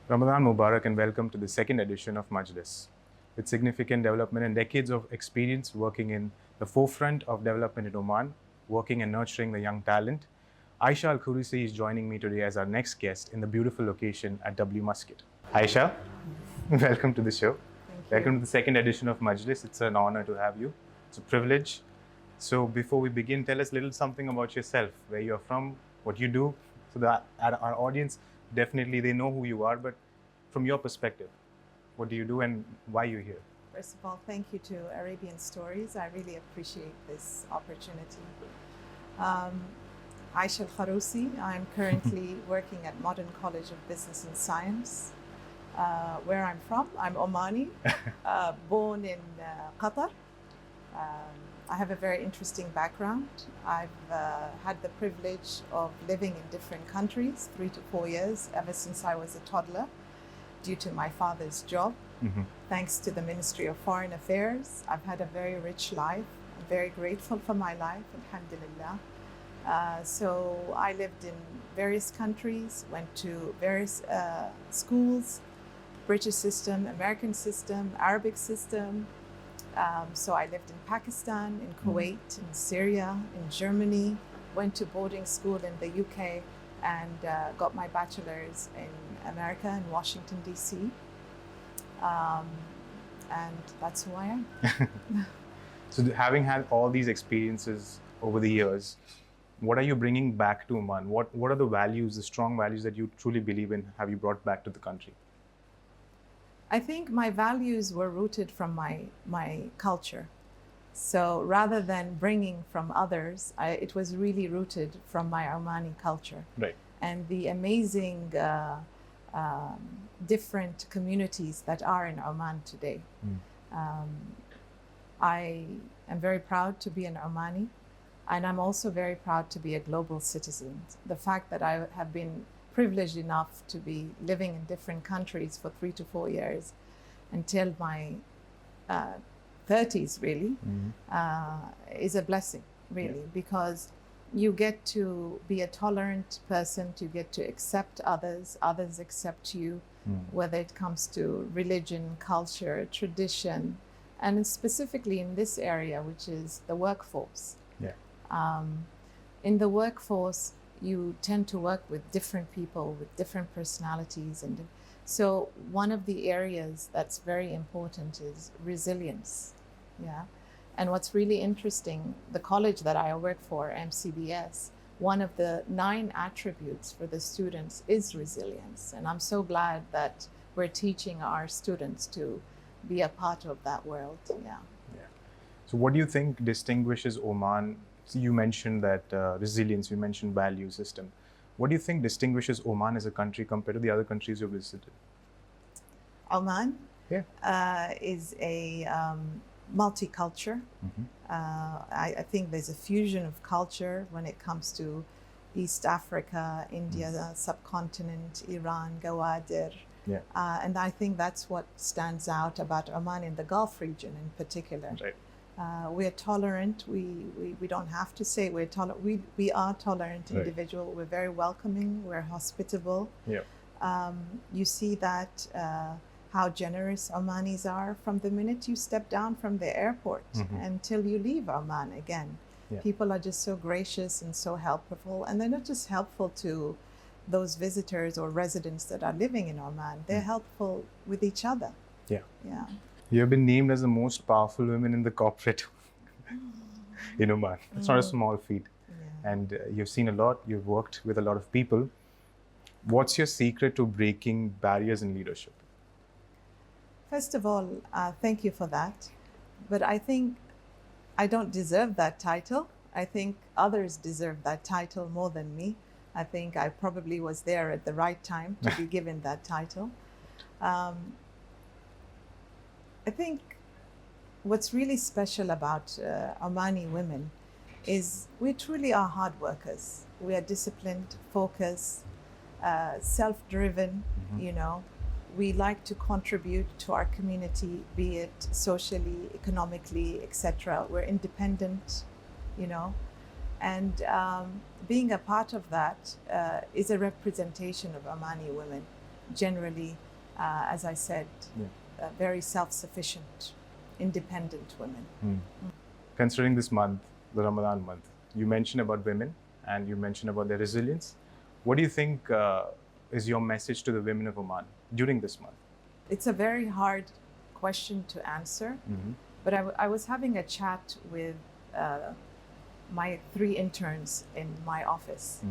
Ramadan Mubarak and welcome to the second edition of Majlis. With significant development and decades of experience working in the forefront of development in Oman, working and nurturing the young talent, Aisha Al Kharusi is joining me today as our next guest in the beautiful location at W Muscat. Aisha, welcome to the show. Thank Welcome you. to the second edition of Majlis. It's an honor to have you. It's a privilege. So before we begin, tell us a little something about yourself, where you're from, what you do, so that our audience, definitely they know who you are, but from your perspective, what do you do and why you're here? First of all, thank you to Arabian Stories. I really appreciate this opportunity. Aisha Al Kharusi. I'm currently working at Modern College of Business and Science. Where I'm from, I'm Omani, born in Qatar. I have a very interesting background. I've had the privilege of living in different countries, 3 to 4 years, ever since I was a toddler, due to my father's job. Thanks to the Ministry of Foreign Affairs, I've had a very rich life. I'm very grateful for my life, alhamdulillah. So I lived in various countries, went to various schools, British system, American system, Arabic system. So I lived in Pakistan, in Kuwait, in Syria, in Germany, went to boarding school in the UK, and got my bachelor's in America, in Washington, D.C. And that's who I am. So having had all these experiences over the years, what are you bringing back to Oman? What are the values, the strong values that you truly believe in, have you brought back to the country? I think my values were rooted from my culture. So rather than bringing from others, it was really rooted from my Omani culture. Right. And the amazing different communities that are in Oman today. I am very proud to be an Omani, and I'm also very proud to be a global citizen. The fact that I have been privileged enough to be living in different countries for 3 to 4 years until my 30s really is a blessing, really, because you get to be a tolerant person, you get to accept others accept you, whether it comes to religion, culture, tradition, and specifically in this area, which is the workforce. In the workforce, you tend to work with different people with different personalities, and so one of the areas that's very important is resilience. And what's really interesting, the college that I work for, MCBS, one of the 9 attributes for the students is resilience, and I'm so glad that we're teaching our students to be a part of that world. So what do you think distinguishes Oman? So you mentioned that resilience, you mentioned value system. What do you think distinguishes Oman as a country compared to the other countries you've visited? Oman is a multicultural. I think there's a fusion of culture when it comes to East Africa, India, subcontinent, Iran, Gawadir. And I think that's what stands out about Oman in the Gulf region in particular. Right. We are tolerant. We don't have to say we're tolerant. We are tolerant individual. We're very welcoming. We're hospitable. You see that how generous Omanis are from the minute you step down from the airport until you leave Oman again. People are just so gracious and so helpful, and they're not just helpful to those visitors or residents that are living in Oman. They're helpful with each other. You have been named as the most powerful women in the corporate in Oman. It's not a small feat. And you've seen a lot, you've worked with a lot of people. What's your secret to breaking barriers in leadership? First of all, thank you for that. But I think I don't deserve that title. I think others deserve that title more than me. I think I probably was there at the right time to be given that title. I think what's really special about Omani women is we truly are hard workers. We are disciplined, focused, self-driven, We like to contribute to our community, be it socially, economically, etc. We're independent, And being a part of that is a representation of Omani women. generally, as I said, very self-sufficient, independent women. Considering this month, the Ramadan month, you mentioned about women and you mentioned about their resilience. What do you think is your message to the women of Oman during this month? It's a very hard question to answer, but I was having a chat with my 3 interns in my office,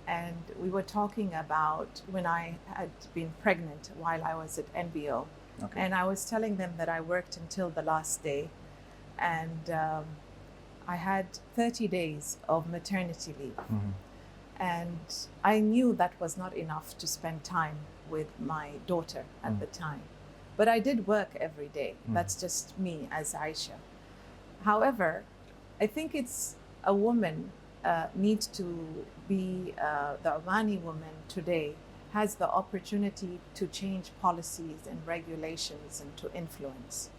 and we were talking about when I had been pregnant while I was at NBO. Okay. And I was telling them that I worked until the last day, and I had 30 days of maternity leave. And I knew that was not enough to spend time with my daughter at the time. But I did work every day. That's just me as Aisha. However, I think it's a woman needs to be, the Omani woman today has the opportunity to change policies and regulations and to influence.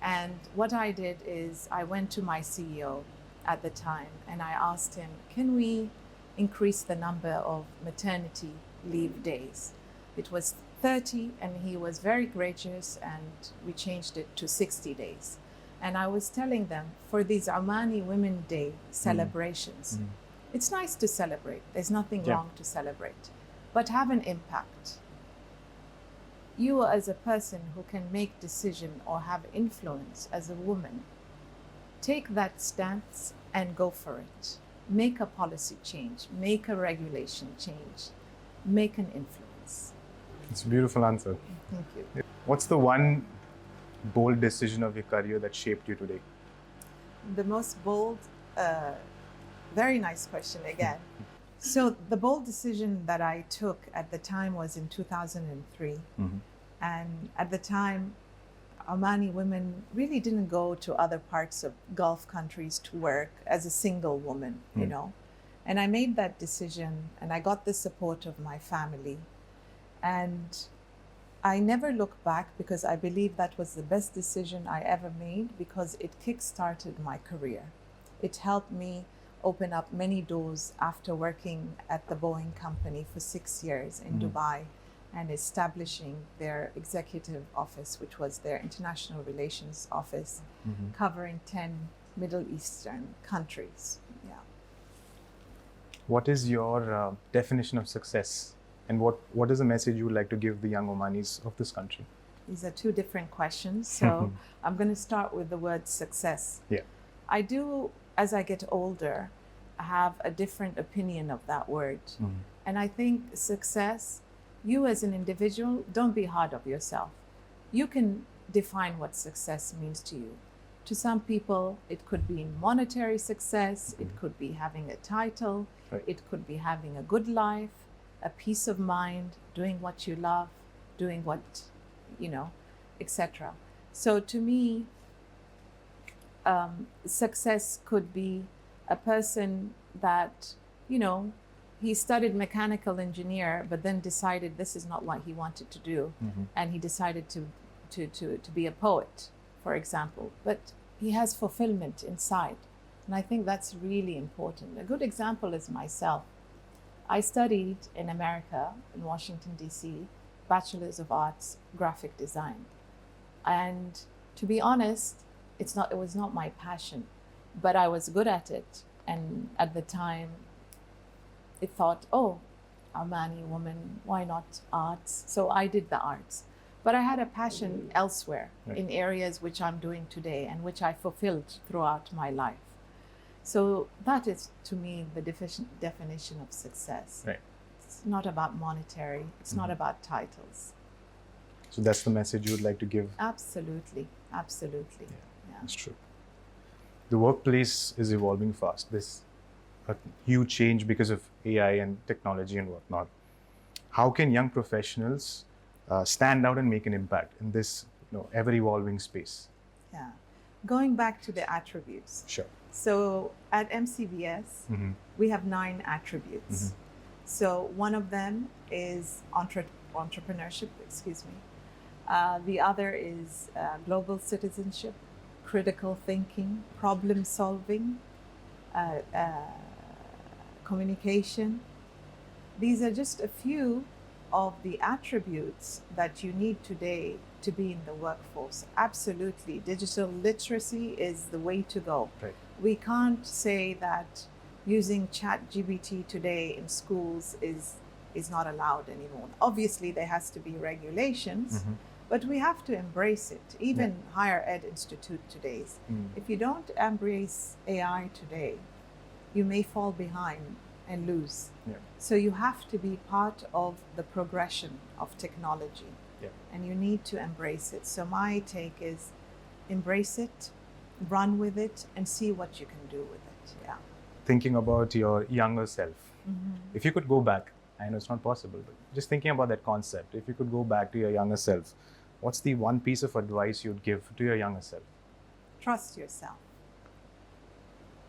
And what I did is I went to my CEO at the time and I asked him, can we increase the number of maternity leave days? It was 30 and he was very gracious and we changed it to 60 days. And I was telling them for these Omani Women Day celebrations, it's nice to celebrate. There's nothing wrong to celebrate, but have an impact. You as a person who can make decision or have influence as a woman, take that stance and go for it. Make a policy change, make a regulation change, make an influence. It's a beautiful answer. Thank you. What's the one bold decision of your career that shaped you today? The most bold, very nice question again. So the bold decision that I took at the time was in 2003. And at the time, Omani women really didn't go to other parts of Gulf countries to work as a single woman, you know. And I made that decision and I got the support of my family. And I never look back because I believe that was the best decision I ever made because it kick-started my career. It helped me open up many doors after working at the Boeing company for 6 years in Dubai and establishing their executive office, which was their international relations office, covering 10 Middle Eastern countries. Yeah. What is your definition of success? And what is the message you would like to give the young Omanis of this country? These are 2 different questions. So I'm going to start with the word success. Yeah. I do, as I get older, have a different opinion of that word. And I think success, you as an individual, don't be hard on yourself. You can define what success means to you. To some people, it could be monetary success, it could be having a title, it could be having a good life, a peace of mind, doing what you love, doing what, you know, etc. So to me, success could be a person that, you know, he studied mechanical engineer, but then decided this is not what he wanted to do. And he decided to be a poet, for example. But he has fulfillment inside. And I think that's really important. A good example is myself. I studied in America, in Washington, D.C., Bachelor's of Arts, Graphic Design. And to be honest, it was not my passion, but I was good at it. And at the time, I thought, oh, Omani woman, why not arts? So I did the arts. But I had a passion elsewhere in areas which I'm doing today and which I fulfilled throughout my life. So that is, to me, the definition of success. It's not about monetary. It's not about titles. So that's the message you would like to give? Absolutely. Absolutely. Yeah. That's true. The workplace is evolving fast. There's a huge change because of AI and technology and whatnot. How can young professionals stand out and make an impact in this, you know, ever-evolving space? Yeah. Going back to the attributes. Sure. So at MCBS, we have 9 attributes. So one of them is entrepreneurship, the other is global citizenship, critical thinking, problem solving, communication. These are just a few of the attributes that you need today to be in the workforce. Absolutely. Digital literacy is the way to go. Right. We can't say that using ChatGPT today in schools is not allowed anymore. Obviously, there has to be regulations, but we have to embrace it. Even higher ed institute today. If you don't embrace AI today, you may fall behind and lose. So you have to be part of the progression of technology, and you need to embrace it. So my take is embrace it, run with it, and see what you can do with it. Yeah. Thinking about your younger self, if you could go back, I know it's not possible, but just thinking about that concept, if you could go back to your younger self, what's the one piece of advice you'd give to your younger self? Trust yourself.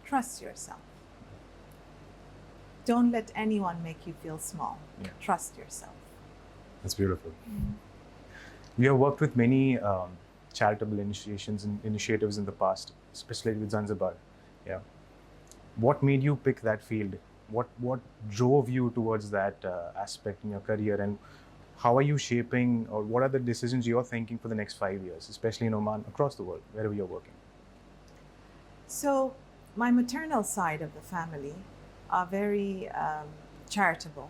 Trust yourself. Don't let anyone make you feel small. Trust yourself. That's beautiful. You have worked with many charitable initiatives in the past, especially with Zanzibar. Yeah. What made you pick that field? What drove you towards that aspect in your career, and how are you shaping, or what are the decisions you're thinking for the next 5 years, especially in Oman, across the world, wherever you're working? So my maternal side of the family are very charitable,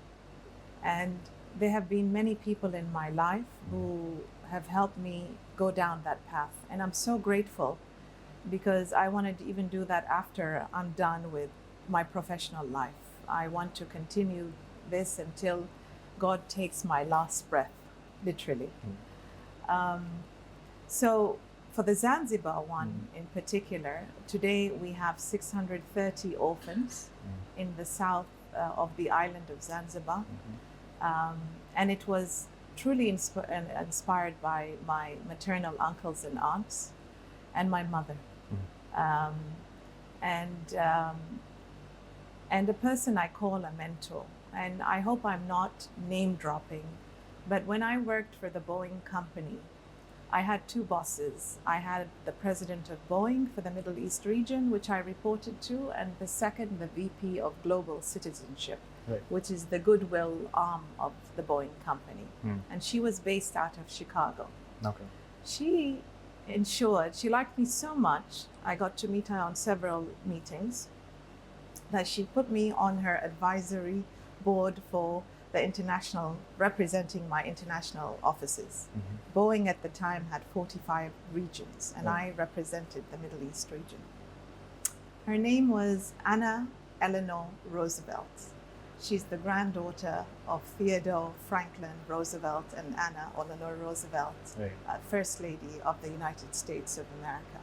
and there have been many people in my life who have helped me go down that path, and I'm so grateful, because I wanted to even do that after I'm done with my professional life. I want to continue this until God takes my last breath, literally. So for the Zanzibar one in particular, today we have 630 orphans in the south of the island of Zanzibar. And it was truly inspired by my maternal uncles and aunts and my mother. And a person I call a mentor. And I hope I'm not name dropping, but when I worked for the Boeing company, I had two bosses. I had the president of Boeing for the Middle East region, which I reported to, and the second, the VP of Global Citizenship, which is the goodwill arm of the Boeing company. And she was based out of Chicago. She liked me so much, I got to meet her on several meetings, that she put me on her advisory board for the international, representing my international offices. Boeing at the time had 45 regions, and I represented the Middle East region. Her name was Anna Eleanor Roosevelt. She's the granddaughter of Theodore Franklin Roosevelt and Anna Eleanor Roosevelt, First Lady of the United States of America.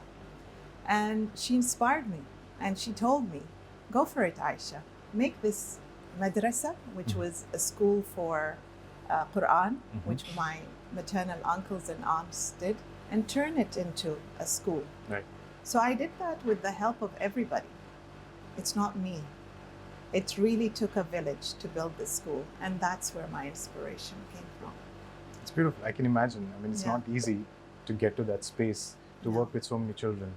And she inspired me, and she told me, go for it, Aisha. Make this madrasa, which was a school for Quran, which my maternal uncles and aunts did, and turn it into a school. So I did that with the help of everybody. It's not me. It really took a village to build this school, and that's where my inspiration came from. It's beautiful. I can imagine. I mean, it's not easy to get to that space, to work with so many children.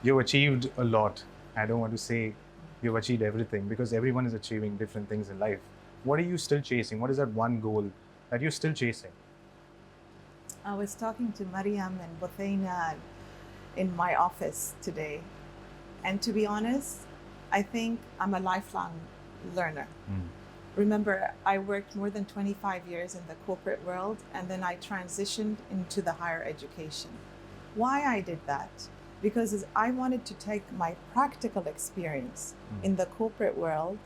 You've achieved a lot. I don't want to say you've achieved everything, because everyone is achieving different things in life. What are you still chasing? What is that one goal that you're still chasing? I was talking to Mariam and Buthaina in my office today. And to be honest, I think I'm a lifelong learner. Remember, I worked more than 25 years in the corporate world, and then I transitioned into the higher education. Why I did that? Because I wanted to take my practical experience in the corporate world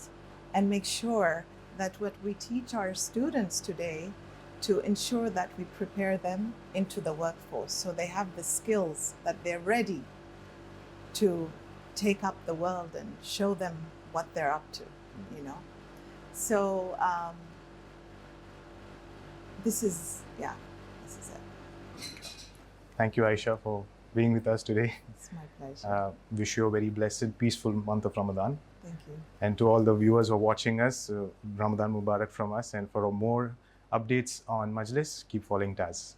and make sure that what we teach our students today, to ensure that we prepare them into the workforce so they have the skills, that they're ready to take up the world and show them what they're up to, you know. So this is it. Thank you, Aisha, for being with us today. It's my pleasure. Wish you a very blessed, peaceful month of Ramadan. Thank you. And to all the viewers who are watching us, Ramadan Mubarak from us. And for more updates on Majlis, keep following TAS.